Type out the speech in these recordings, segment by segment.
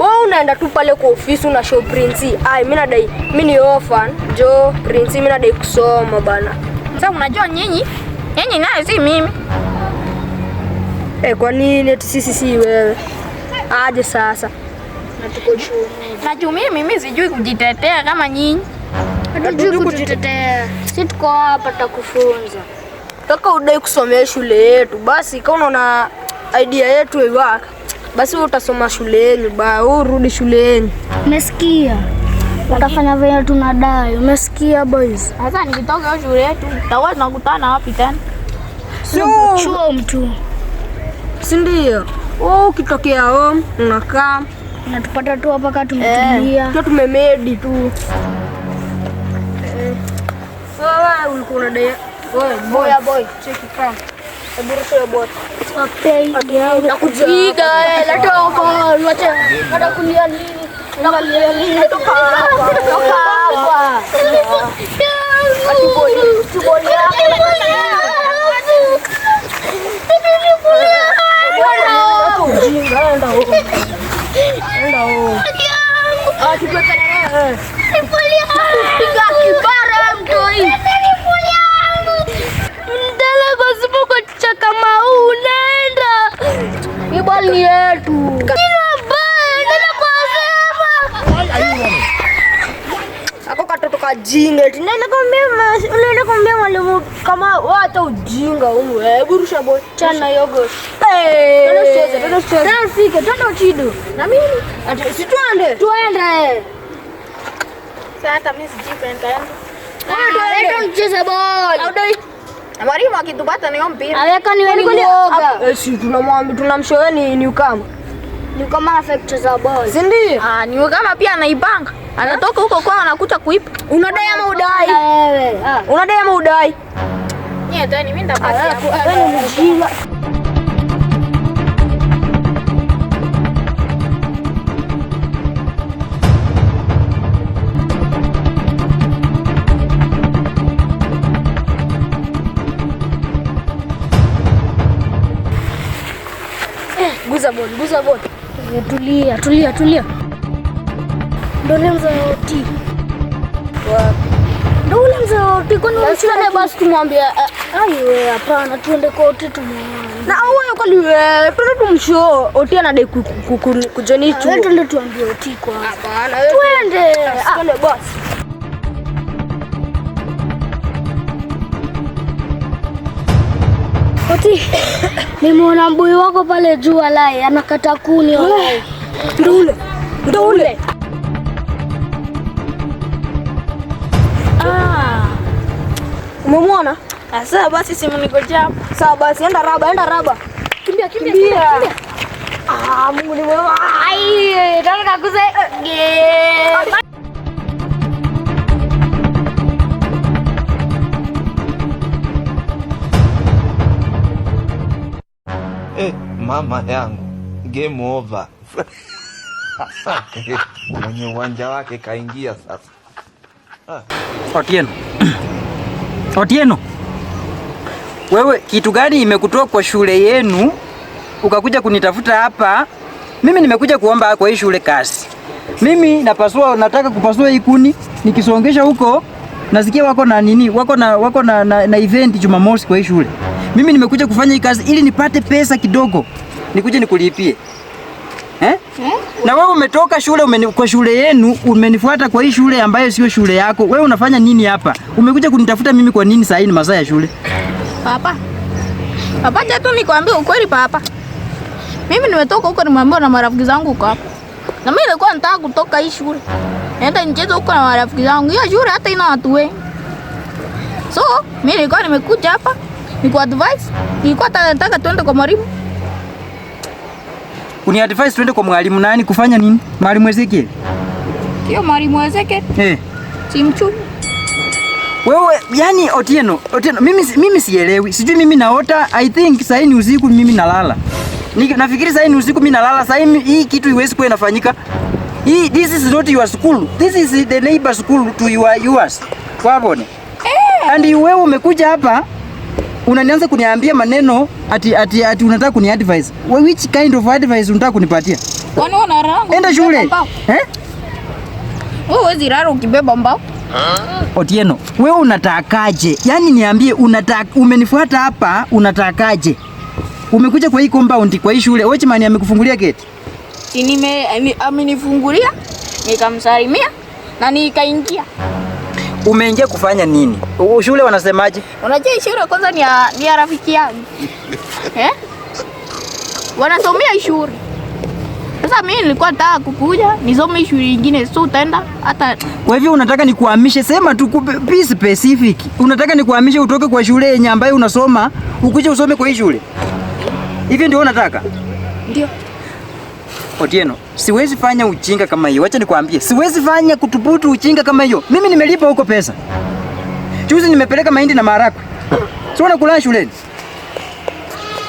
Wewe unaenda tu pale kwa ofisi una show Prince. Mimi nadai, mimi ni orphan, jo Prince mimi nadai kusoma bana. Sasa unajua nyinyi naye si mimi. Kwa nini eti sisi si wewe? Aje sasa. Na tuko shule. Najua mimi sijui kujitetea kama nyinyi. Hatujui kujitetea. Sisi tuko hapa tutakufunza. Toka udai kusomea shule yetu. Basi kama unaona idea yetu iwaka, basi utasoma shuleni ba, urudi shuleni. Umesikia? Utafanya vile tunadai. Umesikia boys? Sasa nikitoka shule yetu, tutakuwa tunakutana wapi tena? Chuo mtu. Si ndio? Ukitokea home unakaa unatupata tu hapa kama tumetulia. Tu tumemedi tu. Wewe ulikuwa unadai. Boy, cheki kama. Aburusha boy. Nakujiga leta hapo, leta kulia nini? Angalia nini? Toka hapa. Atiboy Ibali yetu. Ako katoto kajinga. Unaenda kuambia mwalimu kama hata ujinga humu. Burusha boy. Chana yogurt. Tena fike, tena chido. Na mimi? Si tuende. Tuende. Sasa hata mimi sijipenda yangu. Leta mcheze ball. Audoi. Mwalimu akitupata ni mpira. Aweka ni wewe ngoga. Si tunamwambia tunamshoweni ni ukama. Ni kama affect za ball. Si ndio? Ni kama pia anaibanga. Anatoka huko kwao anakuta kuipa. Unadai ama udai? Wewe. Unadai ama udai? Yeye ndio mimi ndapata hapo. Wewe ni mjinga. Guza bot. Tulia. Ndole mzaoti. Ndole mzaoti kwani unachana basi tumwambie wewe hapana tuende kwa oti tumwambie. Na wewe kwani wewe twende tumshow oti anadai kujoni chuo. Wewe twende tuambie oti kwa. Hapana wewe. Twende basi. Oti, nimeona mbuyu wako pale juu walai, anakata kuni walai. Ndio ule. Umemwona? Sasa basi simu nikoja hapo. Sawa basi enda raba. Kimbia. Mungu ni mwema. Nataka kuze. Mama yangu, game over. Mwenye uwanja wake kaingia sasa. Otieno. Wewe kitu gani imekutoa kwa shule yenu ukakuja kunitafuta hapa? Mimi nimekuja kuomba kwa hii shule kazi. Mimi nataka kupasua hii kuni, nikisongesha huko nasikia wako na nini? Wako na event Jumamosi kwa hii shule. Mimi nimekuja kufanya hii kazi ili nipate pesa kidogo. Nikuje nikulipie. Na wewe umetoka shule kwa shule yenu umenifuata kwa hii shule ambayo sio shule yako. Wewe unafanya nini hapa? Umekuja kunitafuta mimi kwa nini saa hii ni masaa ya shule? Papa, tu nikwambie ukweli papa. Mimi nimetoka huko nimeambiwa na marafiki zangu huko hapa. Na mimi nilikuwa nataka kutoka hii shule. Naenda nicheze huko na marafiki zangu. Hiyo shule hata ina watu wengi. So, mimi nilikuwa nimekuja hapa. Niko advice. Nilikuwa nataka tuende kwa mwalimu. Uni advice tuende kwa mwalimu nani kufanya nini? Mwalimu Ezekiel. Hiyo mwalimu Ezekiel? Simchu. Wewe yani Otieno, mimi sielewi. Sijui mimi naota. I think saa hii ni usiku mimi nalala. Nafikiri saa hii ni usiku mimi nalala. Saa hii kitu iwezi kuwa inafanyika. This is not your school. This is the neighbor school to yours. Wabone. And wewe umekuja hapa unanianza kuniambia maneno ati unataka kuniadvise. Which kind of advice unataka kunipatia? Kwani una rangu? Enda shule. Wewe huwezi rara ukibeba mbao. Otieno, wewe unatakaje? Yaani niambie umenifuata hapa unatakaje? Umekuja kwa hii compound kwa hii shule, watchman amekufungulia gate? Amenifungulia, nikamsalimia na nikaingia. Umeingia kufanya nini? Shule wanasemaje? Unajua shule kwanza ni ya rafiki yangu. Wanasomea shule. Sasa mimi nilikuwa nataka kukuja nisome shule nyingine, so utaenda hata. Kwa hivyo unataka nikuhamishe, sema tu be specific. Unataka nikuhamishe utoke kwa shule yenye ambayo unasoma ukuje usome kwa hii shule? Hivi ndio unataka? Ndio. Otieno, siwezi fanya ujinga kama hiyo. Acha nikwambie, siwezi fanya kutubutu ujinga kama hiyo. Mimi nimelipa huko pesa. Juzi nimepeleka mahindi na maharagwe. Sio nakula shuleni.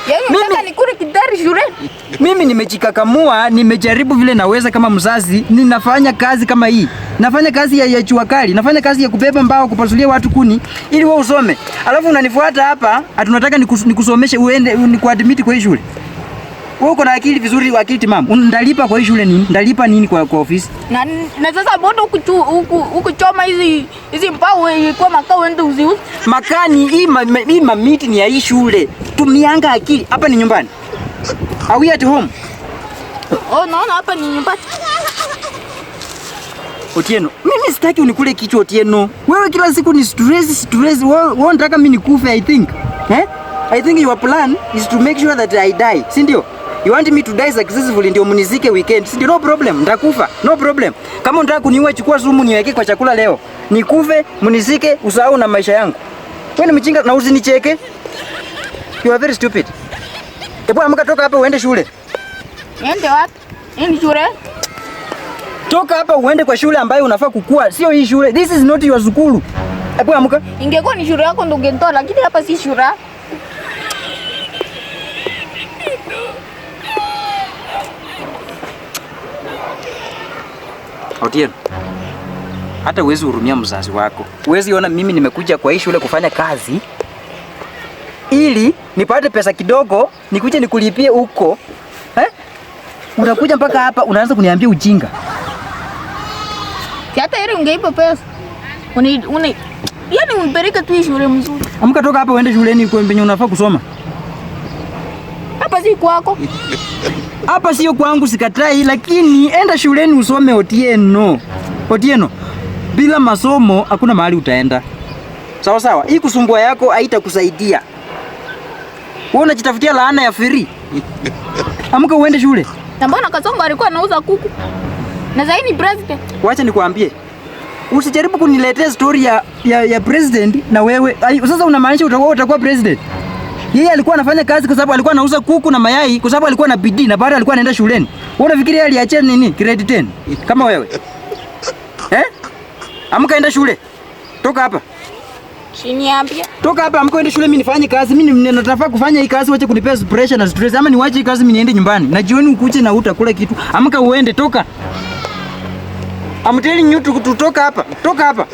Yaani unataka nikule kidari shuleni? Mimi nimejikakamua, nimejaribu vile naweza kama mzazi, ninafanya kazi kama hii. Nafanya kazi ya jua kali, nafanya kazi ya kubeba mbao kupasulia watu kuni ili wewe usome. Alafu unanifuata hapa, tunataka nikusomeshe uende nikuadmit kwa hii shule. Wewe uko na akili vizuri, akili timamu. Ndalipa kwa hii shule nini? Ndalipa nini kwa ofisi? Na sasa mbona ukuchoma hizi mbao kwa makao uende uziuze? Makani hii mamiti ni ya hii shule. Tumianga akili. Hapa ni nyumbani. Are we at home? Oh, naona hapa ni nyumbani. Otieno, mimi sitaki unikule kichwa Otieno. Wewe kila siku ni stress. Wewe unataka mimi nikufe, I think. I think your plan is to make sure that I die. Si ndio? You want me to die successfully ndio munizike weekend. Si ndio? No problem. Nitakufa. No problem. Kama unataka kuniua, chukua sumu niweke kwa chakula leo. Nikufe, munizike, usahau na maisha yangu. Wewe ni mjinga na usinicheke. You are very stupid. Hebu amka, toka hapa uende shule. Niende wapi? Ni shule? Toka hapa uende kwa shule ambayo unafaa kukua, sio hii shule. This is not your school. Hebu amka. Ingekuwa ni shule yako ndio ungenitoa, lakini hapa si shule. Otieno, hata uwezi hurumia mzazi wako. Uwezi ona mimi nimekuja kwa hii shule kufanya kazi ili nipate pesa kidogo nikuje nikulipie huko. Unakuja mpaka hapa unaanza kuniambia ujinga. Hata ile ungeipa pesa. Yaani unipeleke tu shule mzuri. Amka, toka hapa uende shuleni kwenye unafaa kusoma. Hapa si kwako. Hapa sio kwangu, sikatai, lakini enda shuleni usome Otieno. Otieno, bila masomo hakuna mahali utaenda. Sawa sawa, hii kusumbua yako haitakusaidia. Wewe unajitafutia laana ya free. Amka uende shule. Na mbona Kasongo alikuwa anauza kuku? Na sasa ni president. Wacha nikwambie. Usijaribu kuniletea story ya president na wewe. Sasa unamaanisha utakuwa president? Yeye alikuwa anafanya kazi kwa sababu alikuwa anauza kuku na mayai kwa sababu alikuwa na bidii na baada alikuwa anaenda shuleni. Wewe unafikiria aliachia nini? Grade 10 kama wewe. Amka enda shule. Toka hapa. Siniambia. Toka hapa, amka enda shule, mimi nifanye kazi. Mimi nataka kufanya hii kazi, wacha kunipea pressure na stress. Ama niwache hii kazi mimi niende nyumbani. Na jioni ukuje na utakula kitu. Amka uende, toka. I'm telling you to toka hapa. Toka hapa.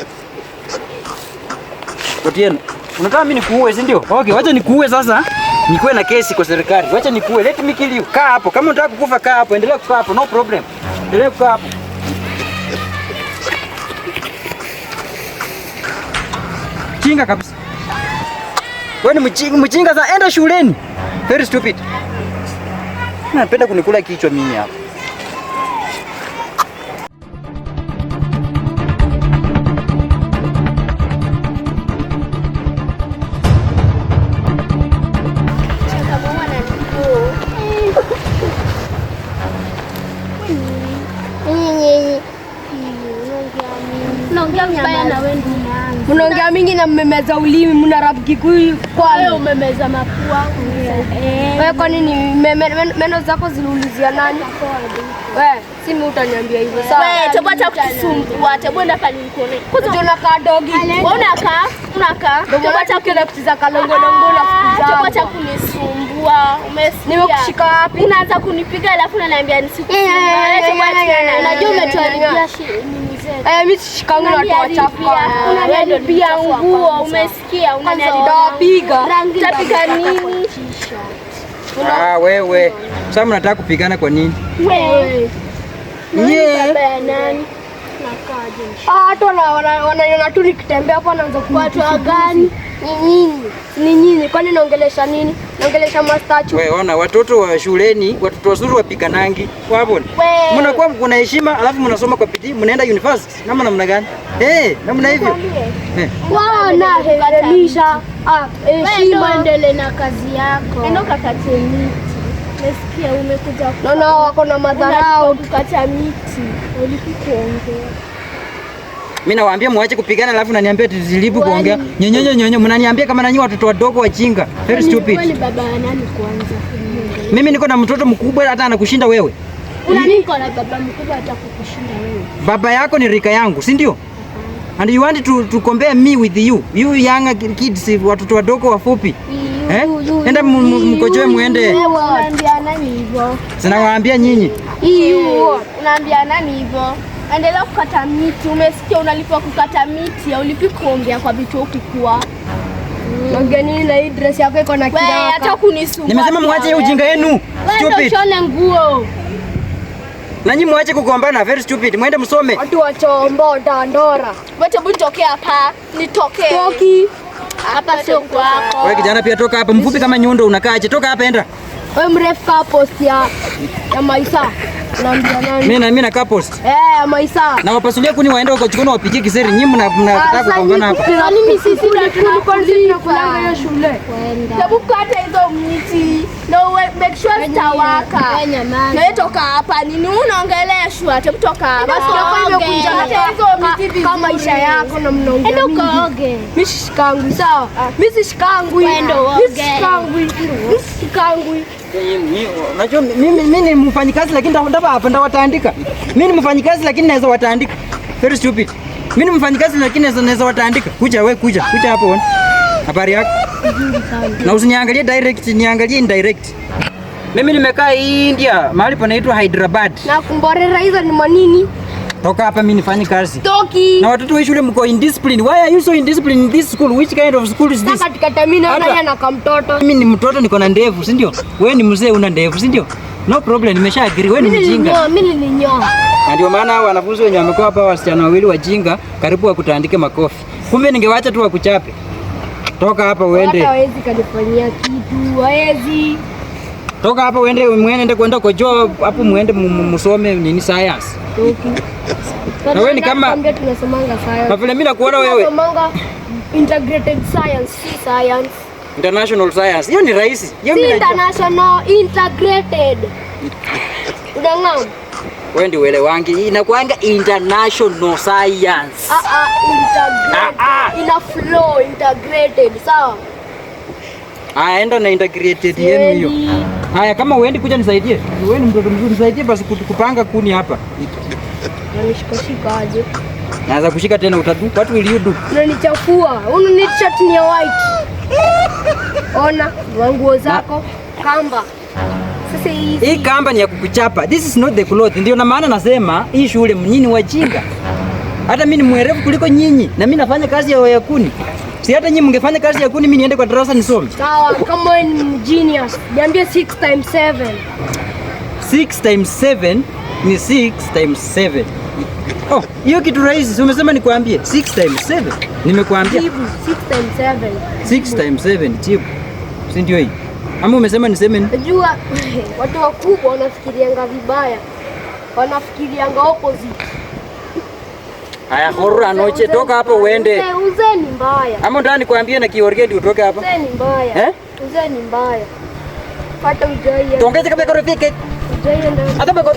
Otieno, unataka mimi nikuue, si ndio? Okay, wacha nikuue sasa. Nikuwe na kesi kwa serikali. Wacha nikuue. Let me kill you. Kaa hapo. Kama unataka kukufa kaa hapo. Endelea kukaa hapo. No problem. Endelea kukaa hapo. Mjinga kabisa. Wewe ni mjinga sana. Enda shuleni. Very stupid. Napenda kunikula kichwa mimi hapa. Mnaongea mingi na mmemeza ulimi, mna rap Kikuyu kwa wewe umemeza mapua. Wewe kwa nini meno zako ziliulizia nani? Wewe si mimi utaniambia hivyo. Sawa. Wewe tebu acha kutusumbua, tebu enda pale nikuone. Kuja unakaa dogi. Unakaa. Tebu acha kile kutiza kalongo la kuza. Tebu acha kunisumbua. Umesikia? Nimekushika wapi? Unaanza kunipiga alafu unaniambia nisikusumbue. Unajua umetuharibia Mimi sishikangi na watu wachafu. Unaniharibia nguo, umesikia? Unaniharibia. Utapika nini? Wewe. Sasa mnataka kupigana kwa nini? Wewe. Yeah. Nani? Watu wananiona tu nikitembea hapo wanaanza watu gani? Ni nyinyi. Kwani naongelesha nini? Naongelesha mastachu. Wewe ona watoto wa shuleni, watoto wazuri wapiganangi. Wapo. Mnakuwa kuna heshima alafu mnasoma kwa bidii, mnaenda university. Namna gani? Namna hivyo. Wao na heshima. Heshima, endelee na kazi yako. Enda ukakate miti. Nasikia umekuja. Naona wako na madharau kukata miti. Ulikuongea. Mimi nawaambia muache kupigana alafu naniambia tuzilipu kuongea. Nyonyo mnaniambia kama nanyi watoto wadogo wajinga. Very stupid. Wewe baba nani kwanza? Mimi niko na mtoto mkubwa hata anakushinda wewe. Niko na baba mkubwa hata kukushinda wewe. Baba yako ni rika yangu, si ndio? And you want to compare me with you young kids, watoto wadogo wafupi. Enda mkojoe muende. Unaambia nani hivyo? Sinawaambia nyinyi. Unaambia nani hivyo? Endelea kukata miti. Umesikia unalipa kukata miti, ulipi kuongea kwa vitu ukikua. Ongea nini na hii dress yako iko na kiraka? Wewe hata kunisumbua. Nimesema muache hiyo ujinga yenu. Stupid. Wewe nguo. Nanyi muache kugombana, very stupid. Muende msome. Watu wachombo dandora. Wacha nitoke hapa. Nitoke. Toki. Hapa sio kwako. Wewe kijana pia toka hapa, mfupi kama nyundo unakaaje? Toka hapa enda. Wewe mrefu ka post ya Maisa. Unaambia nani? Mimi nakaa post. Maisa. Na wapasulia kuni waende huko chukoni wapikie kiseri. Nyinyi mnataka kugombana hapa. Mimi sisi tunakulanga hiyo shule. Hebu kata hizo miti. No, make sure zitawaka. Na toka hapa. Nini unaongeleshwa? Hebu toka hapa. Basi kwa imekunja hizo miti vizuri. Kama maisha yako na mnaongea. Enda ukaoge. Mimi sishikangwi sawa? Mimi sishikangwi. Mimi sishikangwi. Unajua mimi ni mfanyikazi lakini ndawataandika. Mimi ni mfanyikazi lakini naweza wataandika. Very stupid. Mimi ni mfanyikazi lakini naweza wataandika. Kuja hapo uone. Habari yako? Na usiniangalie direct, niangalie indirect. Mimi nimekaa India, mahali panaitwa Hyderabad. Na kumborera hizo ni manini? Toka hapa mimi nifanye kazi. Toki. Na watoto wa shule mko indiscipline. Why are you so indisciplined in this school? Which kind of school is this? Katika tamina naye na kamtoto. Mimi ni mtoto niko na ndevu, si ndio? Wewe ni mzee una ndevu, si ndio? No problem, nimesha agree. Wewe ni mjinga. Mimi nilinyoa. Na ndio maana hao wanafunzi wenye wamekuwa hapa wasichana wawili wajinga karibu wakutaandike makofi. Kumbe ningewacha tu wakuchape. Toka hapa uende. Hawezi kanifanyia kitu, hawezi. Toka hapa uende muende kwenda kojoa hapo muende msome nini science. Toki. Na wewe ni kama tunasomanga science. Na vile mimi nakuona wewe. Tunasomanga integrated science. International science. Hiyo ni rahisi. Hiyo ni international, integrated. Unang'am. Wewe ndio uelewangi. Inakuanga international science. Integrated. Ina flow integrated, sawa? Enda na integrated yenu hiyo. Haya kama uendi kuja nisaidie. Wewe ni mtoto mzuri nisaidie basi kupanga kuni hapa. Unanishika aje? Naweza kushika tena utadu. What will you do? Unanichafua. Unani shirt ni white. Ona nguo zako kamba. Sasa hii kamba ni ya kukuchapa. This is not the cloth. Ndio na maana nasema hii shule nyinyi wajinga. Hata mimi ni mwerevu kuliko nyinyi na mimi nafanya kazi ya kuni. Si hata nyinyi mngefanya kazi ya kuni mimi niende kwa darasa nisome. Sawa, kama wewe ni genius, niambie 6 times 7. 6 times 7 ni 6 times 7. Oh, hiyo kitu rahisi. Umesema nikwambie 6 times 7. Nimekuambia. 6 times 7. 6 times 7 jibu. Si ndio hii? Ama umesema niseme ni? Najua watu wakubwa wanafikirianga vibaya. Wanafikirianga opposite. Haya, horra noche, toka hapa uende. Uzee ni mbaya. Ama ndani nikwambie na kiorgedi utoke hapa. Uzee ni mbaya. Uzee ni mbaya. Pata ujai. Tongeze kabla korofike. Ujai ndio. Hata bako,